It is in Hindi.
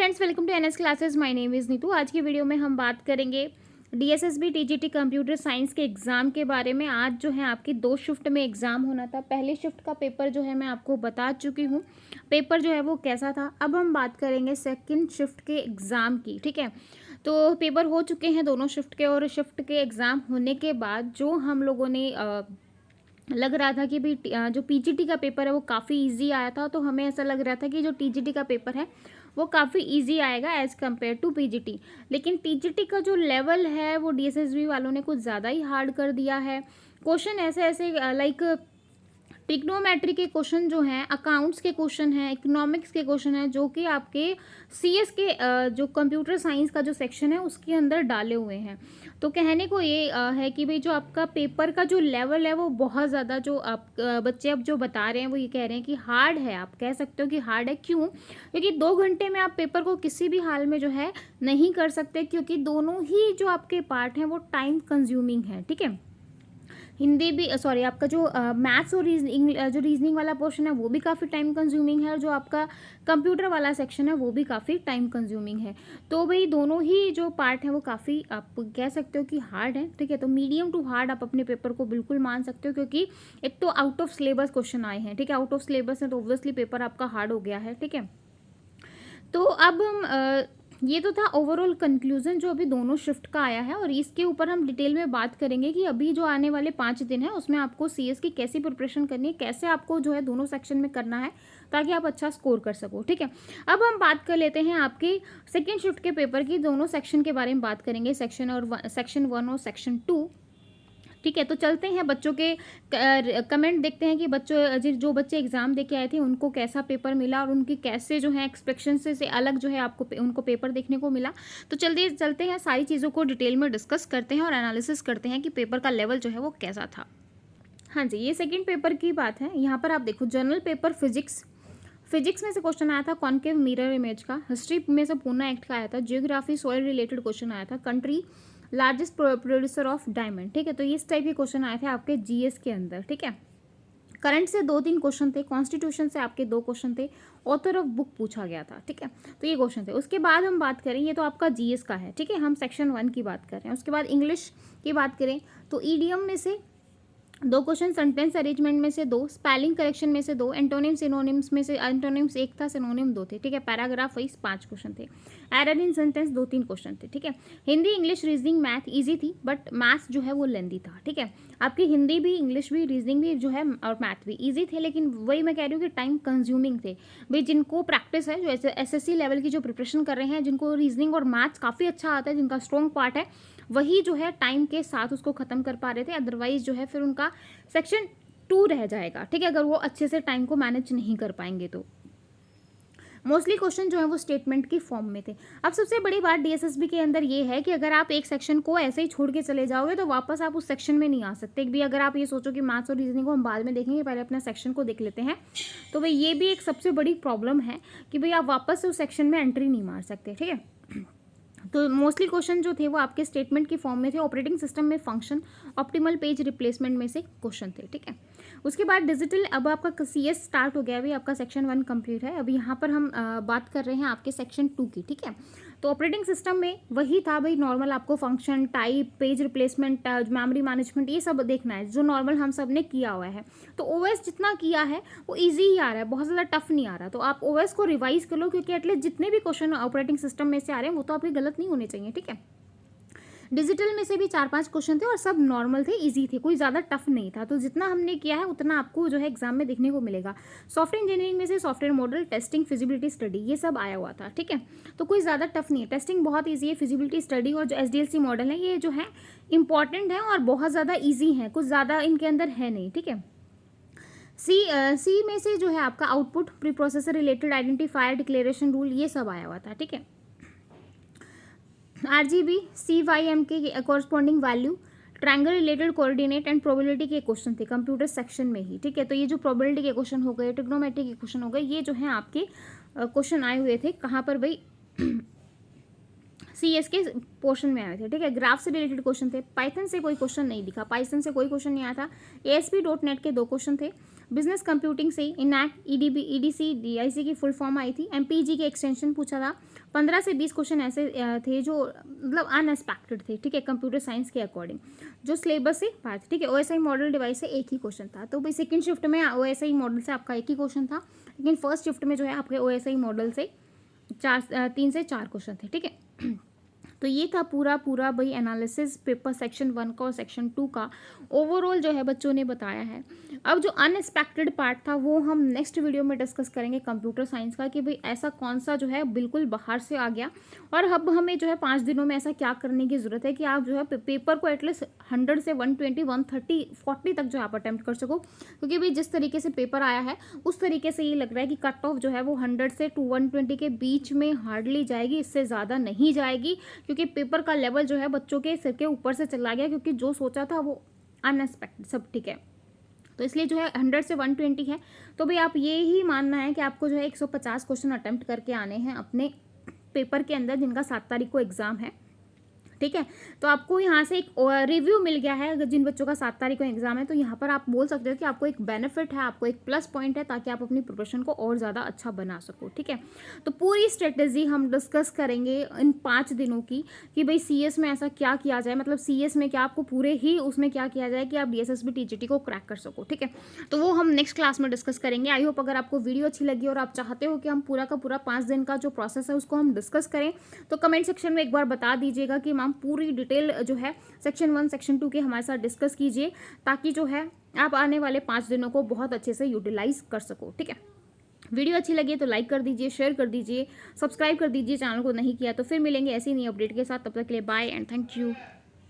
Friends, welcome to NS classes. My name is Neetu. आज की वीडियो में हम बात करेंगे डीएसएसबी टीजीटी कंप्यूटर साइंस के एग्ज़ाम के बारे में। आज जो है आपकी 2 शिफ्ट में एग्ज़ाम होना था। पहले शिफ्ट का पेपर जो है मैं आपको बता चुकी हूँ, पेपर जो है वो कैसा था। अब हम बात करेंगे सेकंड शिफ्ट के एग्ज़ाम की, ठीक है। तो पेपर हो चुके हैं दोनों शिफ्ट के, और शिफ्ट के एग्ज़ाम होने के बाद जो हम लोगों ने लग रहा था कि भाई जो पीजीटी का पेपर है वो काफ़ी इजी आया था, तो हमें ऐसा लग रहा था कि जो टीजीटी का पेपर है वो काफ़ी इजी आएगा एज़ कम्पेयर टू पीजीटी। लेकिन टीजीटी का जो लेवल है वो डीएसएसबी वालों ने कुछ ज़्यादा ही हार्ड कर दिया है। क्वेश्चन ऐसे ऐसे लाइक ट्रिग्नोमेट्री के क्वेश्चन जो हैं, अकाउंट्स के क्वेश्चन हैं, इकोनॉमिक्स के क्वेश्चन हैं, जो कि आपके सीएस के जो कंप्यूटर साइंस का जो सेक्शन है उसके अंदर डाले हुए हैं। तो कहने को ये है कि भाई जो आपका पेपर का जो लेवल है वो बहुत ज़्यादा, जो आप बच्चे अब जो बता रहे हैं वो ये कह रहे हैं कि हार्ड है। आप कह सकते हो कि हार्ड है, क्यों? क्योंकि 2 घंटे में आप पेपर को किसी भी हाल में जो है नहीं कर सकते, क्योंकि दोनों ही जो आपके पार्ट हैं वो टाइम कंज्यूमिंग है, ठीक है। हिंदी भी सॉरी, आपका जो मैथ्स और जो रीजनिंग वाला पोर्शन है वो भी काफ़ी टाइम कंज्यूमिंग है, और जो आपका कंप्यूटर वाला सेक्शन है वो भी काफ़ी टाइम कंज्यूमिंग है। तो भाई दोनों ही जो पार्ट हैं वो काफ़ी, आप कह सकते हो कि हार्ड है, ठीक है। तो मीडियम टू हार्ड आप अपने पेपर को बिल्कुल मान सकते हो, क्योंकि एक तो आउट ऑफ सिलेबस क्वेश्चन आए हैं, ठीक है। आउट ऑफ सिलेबस है तो ऑब्वियसली पेपर आपका हार्ड हो गया है, ठीक है। तो अब हम ये तो था ओवरऑल कंक्लूजन जो अभी दोनों शिफ्ट का आया है, और इसके ऊपर हम डिटेल में बात करेंगे कि अभी जो आने वाले 5 दिन है उसमें आपको सीएस की कैसी प्रिपरेशन करनी है, कैसे आपको जो है दोनों सेक्शन में करना है ताकि आप अच्छा स्कोर कर सको, ठीक है। अब हम बात कर लेते हैं आपके सेकेंड शिफ्ट के पेपर की। दोनों सेक्शन के बारे में बात करेंगे, सेक्शन 1 और सेक्शन 2, ठीक है। तो चलते हैं बच्चों के कमेंट देखते हैं कि बच्चों जो बच्चे एग्जाम दे के आए थे उनको कैसा पेपर मिला, और उनकी कैसे जो है एक्सपेक्टेशन से अलग जो है आपको उनको पेपर देखने को मिला। तो जल्दी चलते हैं, सारी चीज़ों को डिटेल में डिस्कस करते हैं और एनालिसिस करते हैं कि पेपर का लेवल जो है वो कैसा था। हाँ जी, ये सेकेंड पेपर की बात है। यहाँ पर आप देखो, जनरल पेपर फिजिक्स में से क्वेश्चन आया था कॉन्केव मिरर इमेज का। हिस्ट्री में से पूना एक्ट का आया था। जियोग्राफी सॉइल रिलेटेड क्वेश्चन आया था। Country largest producer of diamond, ठीक है। तो इस टाइप के क्वेश्चन आए थे आपके जीएस के अंदर, ठीक है। करंट से 2-3 क्वेश्चन थे। कॉन्स्टिट्यूशन से आपके 2 क्वेश्चन थे। ऑथर ऑफ बुक पूछा गया था, ठीक है। तो ये क्वेश्चन थे। उसके बाद हम बात करें, ये तो आपका जीएस का है, ठीक है। हम सेक्शन 1 की बात कर रहे हैं। उसके बाद इंग्लिश की बात करें तो ईडीएम में से 2 क्वेश्चन, सेंटेंस अरेंजमेंट में से 2, स्पेलिंग करेक्शन में से 2, एंटोनिम सिनोनिम्स में से एंटोनिम्स 1 था, सिनोनिम 2 थे, ठीक है। पैराग्राफ वाइज 5 क्वेश्चन थे। एरर इन सेंटेंस 2-3 क्वेश्चन थे, ठीक है। Hindi, English, reasoning, math easy थी, बट मैथ्स जो है वो लेंदी था, ठीक है। आपकी हिंदी भी, इंग्लिश भी, रीजनिंग भी जो है और मैथ भी इजी थे, लेकिन वही मैं कह रही हूँ कि टाइम कंज्यूमिंग थे। भाई जिनको प्रैक्टिस है, जो एसएससी लेवल की जो प्रिपरेशन कर रहे हैं, जिनको रीजनिंग और मैथ्स काफ़ी अच्छा आता है, जिनका स्ट्रॉन्ग पार्ट है, वही जो है टाइम के साथ उसको ख़त्म कर पा रहे थे। अदरवाइज जो है फिर उनका सेक्शन 2 रह जाएगा, ठीक है, अगर वो अच्छे से टाइम को मैनेज नहीं कर पाएंगे तो। मोस्टली क्वेश्चन जो है वो स्टेटमेंट की फॉर्म में थे। अब सबसे बड़ी बात डीएसएसबी के अंदर ये है कि अगर आप एक सेक्शन को ऐसे ही छोड़ के चले जाओगे तो वापस आप उस सेक्शन में नहीं आ सकते भी। अगर आप ये सोचो कि मैथ्स और रीजनिंग को हम बाद में देखेंगे, पहले अपना सेक्शन को देख लेते हैं, तो भाई ये भी एक सबसे बड़ी प्रॉब्लम है कि भाई आप वापस से उस सेक्शन में एंट्री नहीं मार सकते, ठीक है। तो मोस्टली क्वेश्चन जो थे वो आपके स्टेटमेंट की फॉर्म में थे। ऑपरेटिंग सिस्टम में फंक्शन, ऑप्टिमल पेज रिप्लेसमेंट में से क्वेश्चन थे, ठीक है। उसके बाद डिजिटल, अब आपका सीएस स्टार्ट हो गया, अभी आपका सेक्शन 1 कंप्लीट है। अभी यहाँ पर हम बात कर रहे हैं आपके सेक्शन 2 की, ठीक है। तो ऑपरेटिंग सिस्टम में वही था भाई, नॉर्मल आपको function, type, page replacement, memory management, ये सब देखना है जो नॉर्मल हम सब ने किया हुआ है। तो ओएस जितना किया है वो इजी ही आ रहा है, बहुत ज़्यादा टफ नहीं आ रहा। तो आप ओएस को रिवाइज कर लो, क्योंकि एटलीस्ट जितने भी क्वेश्चन ऑपरेटिंग सिस्टम में से आ रहे हैं वो तो आपके गलत नहीं होने चाहिए, ठीक है। डिजिटल में से भी 4-5 क्वेश्चन थे और सब नॉर्मल थे, इजी थे, कोई ज़्यादा टफ नहीं था। तो जितना हमने किया है उतना आपको जो है एग्जाम में देखने को मिलेगा। सॉफ्टवेयर इंजीनियरिंग में से software model, testing, feasibility study, ये सब आया हुआ था, ठीक है। तो कोई ज़्यादा टफ नहीं है। टेस्टिंग बहुत ईजी है। फिजिबिलिटी स्टडी और जो एसडीएलसी मॉडल है ये जो है इंपॉर्टेंट है और बहुत ज़्यादा ईजी है, कुछ ज़्यादा इनके अंदर है नहीं, ठीक है। सी में से जो है आपका output, pre processor related, identifier, declaration rule, ये सब आया हुआ था, ठीक है। आरजीबी, CYM के corresponding value, triangle related coordinate and probability के क्वेश्चन थे कंप्यूटर सेक्शन में ही, ठीक है। तो ये जो प्रोबेबिलिटी के क्वेश्चन हो गए, ट्रिग्नोमेट्री के क्वेश्चन हो गए, ये जो है आपके क्वेश्चन आए हुए थे कहाँ पर भाई सीएस के पोर्शन में आए थे, ठीक है। ग्राफ से रिलेटेड क्वेश्चन थे। पाइथन से कोई क्वेश्चन नहीं दिखा, पाइथन से कोई क्वेश्चन नहीं आया था। ASP.NET के 2 क्वेश्चन थे। बिजनेस कंप्यूटिंग से इनैक्ट, EDB, EDC, DIC की फुल फॉर्म आई थी। MPG के एक्सटेंशन पूछा था। 15 से 20 क्वेश्चन ऐसे थे जो मतलब अनएक्सपेक्टेड थे, ठीक है, कंप्यूटर साइंस के अकॉर्डिंग, जो सिलेबस से बाहर थे, ठीक है। ओएसआई मॉडल डिवाइस से एक ही क्वेश्चन था, तो भाई सेकंड शिफ्ट में ओएसआई मॉडल से आपका एक ही क्वेश्चन था, लेकिन फर्स्ट शिफ्ट में जो है आपके ओएसआई मॉडल से 3 से 4 क्वेश्चन थे, ठीक है। तो ये था पूरा भाई एनालिसिस पेपर सेक्शन 1 का और सेक्शन 2 का ओवरऑल जो है बच्चों ने बताया है। अब जो अनएक्सपेक्टेड पार्ट था वो हम नेक्स्ट वीडियो में डिस्कस करेंगे कंप्यूटर साइंस का, कि भाई ऐसा कौन सा जो है बिल्कुल बाहर से आ गया, और अब हमें जो है 5 दिनों में ऐसा क्या करने की ज़रूरत है कि आप जो है पेपर को एटलीस्ट 100 से 120, 130, 40 तक जो आप अटैम्प्ट कर सको, क्योंकि भाई जिस तरीके से पेपर आया है उस तरीके से ये लग रहा है कि कट ऑफ जो है वो 100 से 120 के बीच में हार्डली जाएगी, इससे ज़्यादा नहीं जाएगी, क्योंकि पेपर का लेवल जो है बच्चों के सिर के ऊपर से चला गया, क्योंकि जो सोचा था वो अनएक्सपेक्टेड सब, ठीक है। तो इसलिए जो है 100 से 120 है, तो भाई आप ये ही मानना है कि आपको जो है 150 क्वेश्चन अटेम्प्ट करके आने हैं अपने पेपर के अंदर, जिनका 7 तारीख को एग्जाम है, ठीक है। तो आपको यहाँ से एक रिव्यू मिल गया है, अगर जिन बच्चों का 7 तारीख को एग्जाम है, तो यहाँ पर आप बोल सकते हो कि आपको एक बेनिफिट है, आपको एक प्लस पॉइंट है, ताकि आप अपनी प्रिपरेशन को और ज़्यादा अच्छा बना सको, ठीक है। तो पूरी स्ट्रेटेजी हम डिस्कस करेंगे इन 5 दिनों की, कि भाई सीएस में ऐसा क्या किया जाए, मतलब सीएस में क्या आपको पूरे ही उसमें क्या किया जाए कि आप डीएसएसबी टीजीटी को क्रैक कर सको, ठीक है। तो वो हम नेक्स्ट क्लास में डिस्कस करेंगे। आई होप अगर आपको वीडियो अच्छी लगी और आप चाहते हो कि हम पूरा का पूरा 5 दिन का जो प्रोसेस है उसको हम डिस्कस करें, तो कमेंट सेक्शन में एक बार बता दीजिएगा कि मैम पूरी डिटेल जो है सेक्शन 1 सेक्शन 2 के हमारे साथ डिस्कस कीजिए, ताकि जो है आप आने वाले 5 दिनों को बहुत अच्छे से यूटिलाइज कर सको, ठीक है। वीडियो अच्छी लगी तो लाइक कर दीजिए, शेयर कर दीजिए, सब्सक्राइब कर दीजिए चैनल को नहीं किया तो। फिर मिलेंगे ऐसी नई अपडेट के साथ, तब तक के लिए बाय एंड थैंक यू।